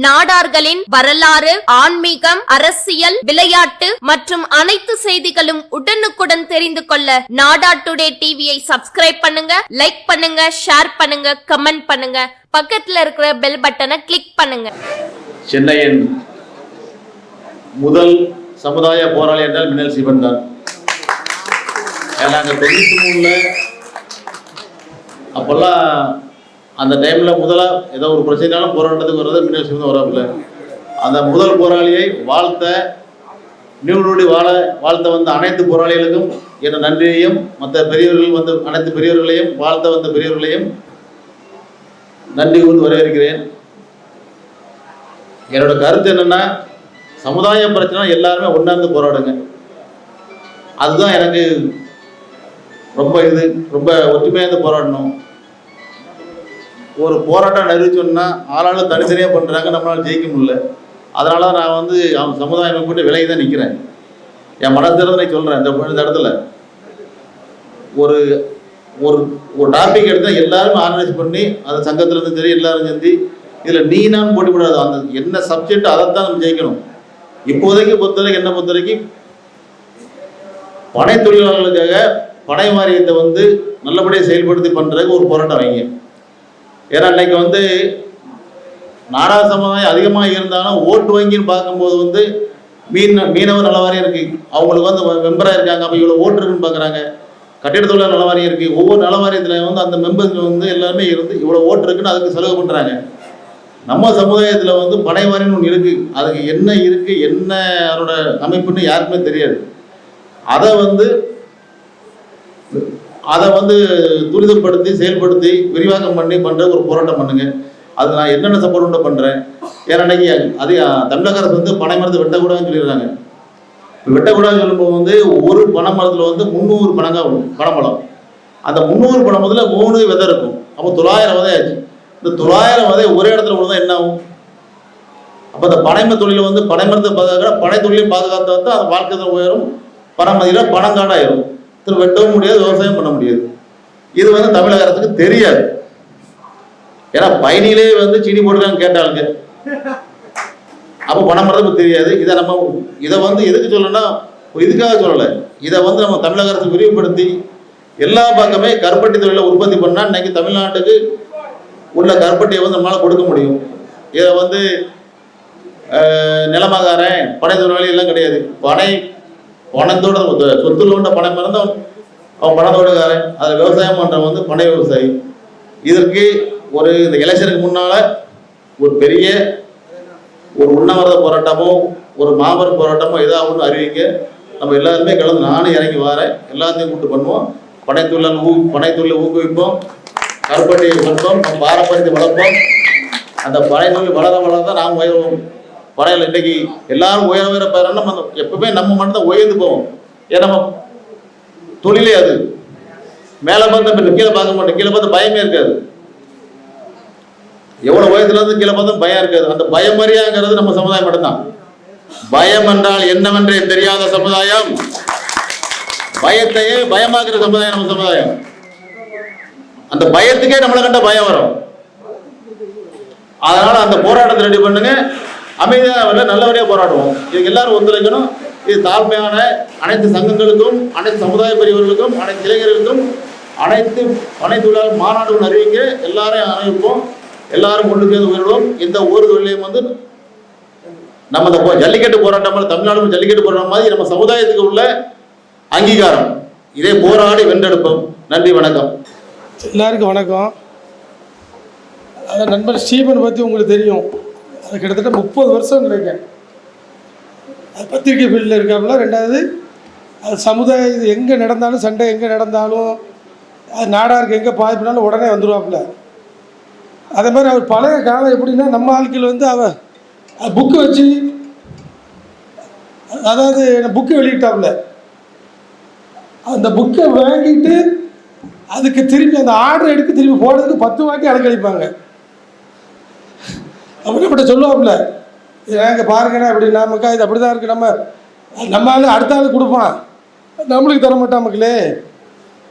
நாடார்களின் வரலாறு, ஆன்மீகம், அரசியல், விளையாட்டு மற்றும் அனைத்து செய்திகளும் உடனுக்குடன் தெரிந்து கொள்ள நாடா டுடே டிவியை சப்ஸ்கிரைப் பண்ணுங்க, லைக் பண்ணுங்க, ஷேர் பண்ணுங்க, கமெண்ட் பண்ணுங்க, பக்கத்துல இருக்கிற பெல் பட்டனை கிளிக் பண்ணுங்க. சென்னையின் முதல் சமுதாய போராளி என்றால் மின்னல் சிவன் தான். நாங்கள் 93 அப்போல்லாம் அந்த டைமில் முதலாக ஏதோ ஒரு பிரச்சனைனாலும் போராட்டத்துக்கு வர்றது மின்னல் சிவன் வராப்புல. அந்த முதல் போராளியை வாழ்த்த வந்த அனைத்து போராளிகளுக்கும் என்ற நன்றியையும், மற்ற பெரியவர்கள் வந்து அனைத்து பெரியவர்களையும் வாழ்த்த வந்த பெரியவர்களையும் நன்றி கூர்ந்து வரவேற்கிறேன். என்னோட கருத்து என்னன்னா, சமுதாய பிரச்சனை எல்லாருமே ஒன்றாந்து போராடுங்க. அதுதான் எனக்கு ரொம்ப ஒற்றுமையாக போராடணும். ஒரு போராட்டம் அறிவிச்சோன்னா ஆளாலும் தனித்தனியாக பண்ணுறாங்க, நம்மளால் ஜெயிக்க முடியல. அதனால நான் வந்து அவன் சமுதாய அமைப்பு விலகி தான் நிற்கிறேன். என் மனத்திறந்து நான் சொல்கிறேன். இந்த இடத்துல ஒரு ஒரு டாபிக் எடுத்தால் எல்லாருமே ஆர்கனைஸ் பண்ணி அந்த சங்கத்துலேருந்து சரி எல்லாரும் சேர்ந்து இதில் நீ நான் போட்டி போடாது. அந்த என்ன சப்ஜெக்ட் அதைத்தான் நம்ம ஜெயிக்கணும். இப்போதைக்கு என்னை பொறுத்தவரைக்கும் பனை தொழிலாளர்களுக்காக பனை வாரியத்தை வந்து நல்லபடியாக செயல்படுத்தி பண்ணுறதுக்கு ஒரு போராட்டம் வைங்க. ஏன்னா இன்னைக்கு வந்து நாடா சமுதாயம் அதிகமாக இருந்தாலும் ஓட்டு வங்கின்னு பார்க்கும்போது வந்து மீனவர் நல வாரியம் இருக்குது, அவங்களுக்கு வந்து மெம்பராக இருக்காங்க, அப்போ இவ்வளோ ஓட்டு இருக்குன்னு பார்க்குறாங்க. கட்டிட தொழிலாளர் நல வாரியம் இருக்குது, ஒவ்வொரு நல வாரியத்தில் வந்து அந்த மெம்பர்ஸ் வந்து எல்லாருமே இருந்து இவ்வளோ ஓட்டு இருக்குன்னு அதுக்கு செலவு பண்ணுறாங்க. நம்ம சமுதாயத்தில் வந்து பனை வாரியம்னு ஒன்று இருக்குது, அதுக்கு என்ன இருக்குது, என்ன அதோட அமைப்புன்னு யாருக்குமே தெரியாது. அதை வந்து துரிதப்படுத்தி செயல்படுத்தி விரிவாக்கம் பண்ணி பண்ணுற ஒரு போராட்டம் பண்ணுங்க. அது நான் என்னென்ன சப்போர்ட் பண்ணுறேன். ஏன்னா அன்னைக்கு தமிழக அரசு வந்து பனை மரத்தை வெட்டக்கூடாதுன்னு சொல்லிடுறாங்க. வெட்டக்கூடாதுன்னு சொல்லும்போது வந்து ஒரு பனை மரத்தில் வந்து 300 பனைமரம். அந்த 300 பனைமரத்தில் 3 விதை இருக்கும். அப்போ 900 விதை ஆச்சு. இந்த 900 விதை ஒரே இடத்துல விழுந்தா என்ன ஆகும்? அப்போ அந்த பனைமர தொழிலை வந்து பனைமரத்தை பாதுகாக்க பனை தொழிலையும் பாதுகாத்து வந்து அந்த வாழ்க்கை உயரும், பனைமதியில் பணங்காடாயிரும். வெட்டவும் முடியாது, விவசாயம் பண்ண முடியாது. இது வந்து தமிழக அரசுக்கு தெரியாது. ஏன்னா பயணியிலே வந்து சீனி போட்டுக்கான்னு கேட்டாளுங்க. அப்போ பணம் மரத்துக்கு தெரியாது. இதை வந்து எதுக்கு சொல்லணும்னா இதுக்காக சொல்லலை. இதை வந்து நம்ம தமிழக அரசு விரிவுபடுத்தி எல்லா பக்கமே கருப்பட்டி தொழிலை உற்பத்தி பண்ணால் இன்னைக்கு தமிழ்நாட்டுக்கு உள்ள கருப்பட்டியை வந்து நம்மளால் கொடுக்க முடியும். இதை வந்து நிலமாகாரன் பனை தொழிலாளி எல்லாம் கிடையாது. பணத்தோட சொத்துல உண்ட பனை மறந்து அவன் பணத்தோடுக்காரன். அதில் விவசாயம் பண்ணுறவன் வந்து பனை விவசாயி. இதற்கு இந்த எலெக்ஷனுக்கு முன்னால் ஒரு பெரிய ஒரு உண்ணாவிரத போராட்டமோ ஒரு மாபெரும் போராட்டமோ ஏதாவது ஒன்று அறிவிக்க நம்ம எல்லாருமே கலந்து நானும் இறங்கி வரேன். எல்லாத்தையும் கூப்பிட்டு பண்ணுவோம். பனைத்தொழிலை ஊக்குவிப்போம், கருப்பட்டியை வளர்ப்போம், நம்ம பாரம்பரியத்தை வளர்ப்போம். அந்த பனைத்தொழில் வளர தான் நாம் உயர்வோம். பனையில் இன்றைக்கி எல்லாரும் உயர பாருன்னா நம்ம எப்பவுமே நம்ம மட்டும் தான் உயர்ந்து போவோம். ஏன்னா நம்ம தொழிலே அது. மேலே பார்த்து கீழே பார்க்க மாட்டோம். கீழே பார்த்து பயமே இருக்காது. எவ்வளோ உயரத்துல இருந்து கீழே பார்த்தா பயம் இருக்காது. அந்த பயம் அறியாங்கிறது நம்ம சமுதாயம் மட்டும்தான். பயம் என்றால் என்னவென்றே தெரியாத சமுதாயம், பயத்தையே பயமாக்குற சமுதாயம் நம்ம சமுதாயம். அந்த பயத்துக்கே நம்மளை கண்ட பயம் வரும். அதனால அந்த போராட்டத்தை ரெடி பண்ணுங்க. அமைதியாக நல்லபடியாக போராடுவோம். இதுக்கு எல்லாரும் ஒத்துழைக்கணும். இது தாழ்மையான அனைத்து சங்கங்களுக்கும், அனைத்து சமுதாய பெரியவர்களுக்கும், அனைத்து இளைஞர்களுக்கும், அனைத்து பனை தொழிலாளர் மாநாடுகள் அறிவிக்க எல்லாரையும் அறிவிப்போம். எல்லாரும் கொண்டு சேர்ந்து உயர்வோம். இந்த ஒரு தொழிலையும் வந்து நம்ம இந்த ஜல்லிக்கட்டு போராட்டம், தமிழ்நாடு ஜல்லிக்கட்டு போராட்டம் மாதிரி நம்ம சமுதாயத்துக்கு உள்ள அங்கீகாரம். இதே போராடி வென்றெடுப்போம். நன்றி, வணக்கம். எல்லாருக்கும் வணக்கம். நண்பர் ஸ்டீபன் பற்றி உங்களுக்கு தெரியும். அது கிட்டத்தட்ட 30 வருஷம் நினைக்கிறேன். அது பத்திரிக்கை ஃபீல்டில் இருக்காப்புல. ரெண்டாவது அது சமுதாயம் இது எங்கே நடந்தாலும், சண்டை எங்கே நடந்தாலும், அது நாடாருக்கு எங்கே பாதிப்புனாலும் உடனே வந்துடுவாப்புல. அதே மாதிரி அவர் பழைய காலம் எப்படின்னா, நம்ம ஆட்கள் வந்து அவன் புக்கு வச்சு, அதாவது புக்கு வெளியிட்டாப்புல. அந்த புக்கை வாங்கிட்டு அதுக்கு திரும்பி அந்த ஆர்டர் எடுத்து திரும்பி போடுறதுக்கு 10 வாட்டி அலக்கழிப்பாங்க. அப்படிப்பட்ட சொல்லுவாப்புல, இங்கே பாருங்கண்ணா இப்படி நமக்கா இது அப்படி தான் இருக்குது, நம்ம ஆள் அடுத்த ஆள் கொடுப்பான், நம்மளுக்கு தர மாட்டான் மக்களே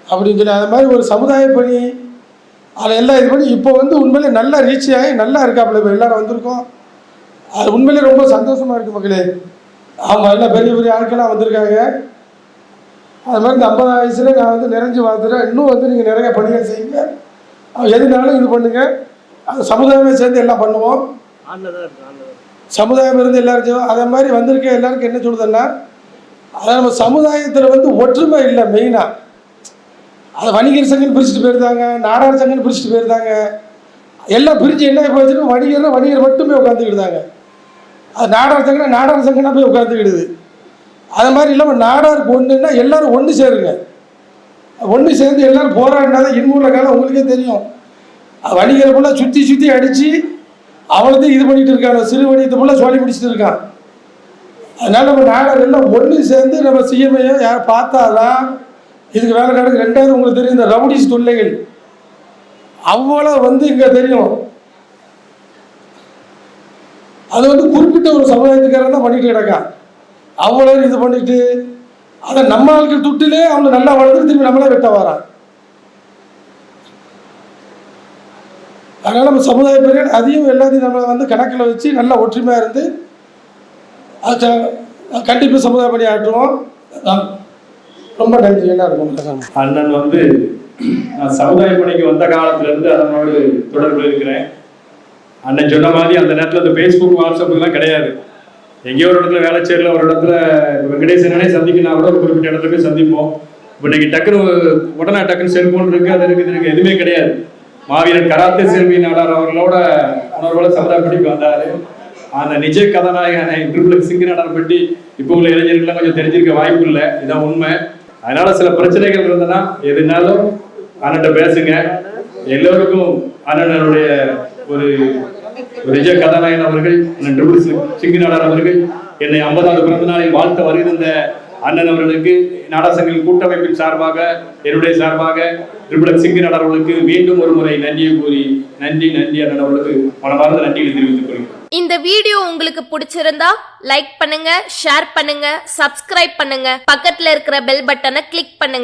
அப்படின்னு சொல்லி. அது மாதிரி ஒரு சமுதாய பணி அதில் எல்லாம் இது பண்ணி இப்போ வந்து உண்மையிலே நல்லா ரீச் ஆகி நல்லா இருக்காப்புல. இப்போ எல்லோரும் வந்திருக்கோம். அது உண்மையிலே ரொம்ப சந்தோஷமாக இருக்குது மக்களே. ஆமாம், எல்லாம் பெரிய பெரிய ஆட்களாக வந்திருக்காங்க. அது மாதிரி இந்த 50 வயசில் நான் வந்து நிறைஞ்சு வாழ்த்துறேன். இன்னும் வந்து நீங்கள் நிறைய பணிகள் செய்யுங்க. எதுனாலும் இது பண்ணுங்கள். அது சமுதாயமே சேர்ந்து எல்லாம் பண்ணுவோம். சமுதாயம் இருந்து எல்லாரும் செய்வோம். அதே மாதிரி வந்திருக்க எல்லாருக்கும் என்ன சொல்லுதுன்னா, அதான் நம்ம சமுதாயத்தில் வந்து ஒற்றுமை இல்லை மெயினாக. அதை வணிகர் சங்கன்னு பிரிச்சுட்டு போயிருந்தாங்க, நாடார் சங்கன்னு பிரிச்சுட்டு போயிருந்தாங்க. எல்லாம் பிரித்து என்ன போச்சுன்னா வணிகர் மட்டுமே உட்காந்துக்கிட்டாங்க. அது நாடார் சங்கனா போய் உட்காந்துக்கிடுது. அது மாதிரி இல்லாமல் நாடாருக்கு ஒன்றுன்னா எல்லோரும் ஒன்று சேருங்க. ஒன்று சேர்ந்து எல்லோரும் போராடினா தான் இன்னும் காலம் உங்களுக்கே தெரியும். வணிகரை ஃபுல்லாக சுற்றி அடித்து அவளத்தையும் இது பண்ணிகிட்டு இருக்காங்க. சிறு வணிகத்தை ஃபுல்லாக சொல்லி முடிச்சுட்டு இருக்கான். அதனால் நம்ம நாடார் எல்லாம் ஒன்று சேர்ந்து நம்ம சிஎம்ஐயோ யார் பார்த்தாதான் இதுக்கு வேலை நடக்கு. ரெண்டாவது உங்களுக்கு தெரியும், இந்த ரவுடிஸ் தொல்லைகள் அவ்வளோ வந்து இங்கே தெரியும். அது வந்து குறிப்பிட்ட ஒரு சமுதாயத்துக்காரன் தான் பண்ணிட்டு கிடக்கான். அவ்வளோ இது பண்ணிட்டு அதை நம்ம ஆட்கள் துட்டிலே அவங்க நல்லா வளர்ந்து திரும்பி நம்மளே வெட்ட வரான். அதனால் நம்ம சமுதாய பேர்கள் அதையும் எல்லாத்தையும் நம்ம வந்து கணக்கில் வச்சு நல்லா ஒற்றுமையாக இருந்து அது கண்டிப்பாக சமுதாய பணி ஆற்றுவோம். ரொம்ப நன்றி. என்ன இருக்கும் அண்ணன் வந்து நான் சமுதாய பணிக்கு வந்த காலத்திலேருந்து அதனோடு தொடர்பில் இருக்கிறேன். அண்ணன் சொன்ன மாதிரி அந்த நேரத்தில் இந்த ஃபேஸ்புக் வாட்ஸ்அப்புலாம் கிடையாது. எங்கேயோ ஒரு இடத்துல வேலை செய்யல, ஒரு இடத்துல வெங்கடேசனே சந்திக்கினா கூட ஒரு குறிப்பிட்ட இடத்துல போய் சந்திப்போம். இப்போ இன்னைக்கு டக்குன்னு செல்போன் இருக்கு, அது இருக்கு, எதுவுமே கிடையாது. மாவீரன் கராத்தே செல்வி நாடார் அவர்களோட உணர்வோட சமுதாய பணிக்கு வந்தாரு. அந்த நிஜ கதாநாயகனை ட்ரிபிள் சிங்கு நாடார் பற்றி இப்போ உள்ள இளைஞர்கள்லாம் கொஞ்சம் தெரிஞ்சிருக்க வாய்ப்பு இல்லை. இதான் உண்மை. அதனால சில பிரச்சனைகள் இருந்ததுன்னா எதுனாலும் அண்ணன்ட்ட பேசுங்க. எல்லோருக்கும் அண்ணனுடைய ஒரு நிஜ கதாநாயகன் அவர்கள், ட்ரிபிள் சிங்கு நாடார் அவர்கள் என்னை 50வது பிறந்த நாளில் வாழ்த்த வருகின்ற அண்ணன் அவர்களுக்கு நாடார் சங்கங்கள் கூட்டமைப்பின் சார்பாக, என்னுடைய சார்பாக ட்ரிபிள் சிங்கு நாடார் அவர்களுக்கு மீண்டும் ஒரு முறை நன்றியை கூறி நன்றி அண்ணன் அவர்களுக்கு மனமார்ந்த நன்றிகளை தெரிவித்துக் கொள்கிறேன். இந்த வீடியோ உங்களுக்கு பிடிச்சிருந்தா லைக் பண்ணுங்க, ஷேர் பண்ணுங்க, சப்ஸ்கிரைப் பண்ணுங்க, பக்கத்துல இருக்கிற பெல் பட்டனை கிளிக் பண்ணுங்க.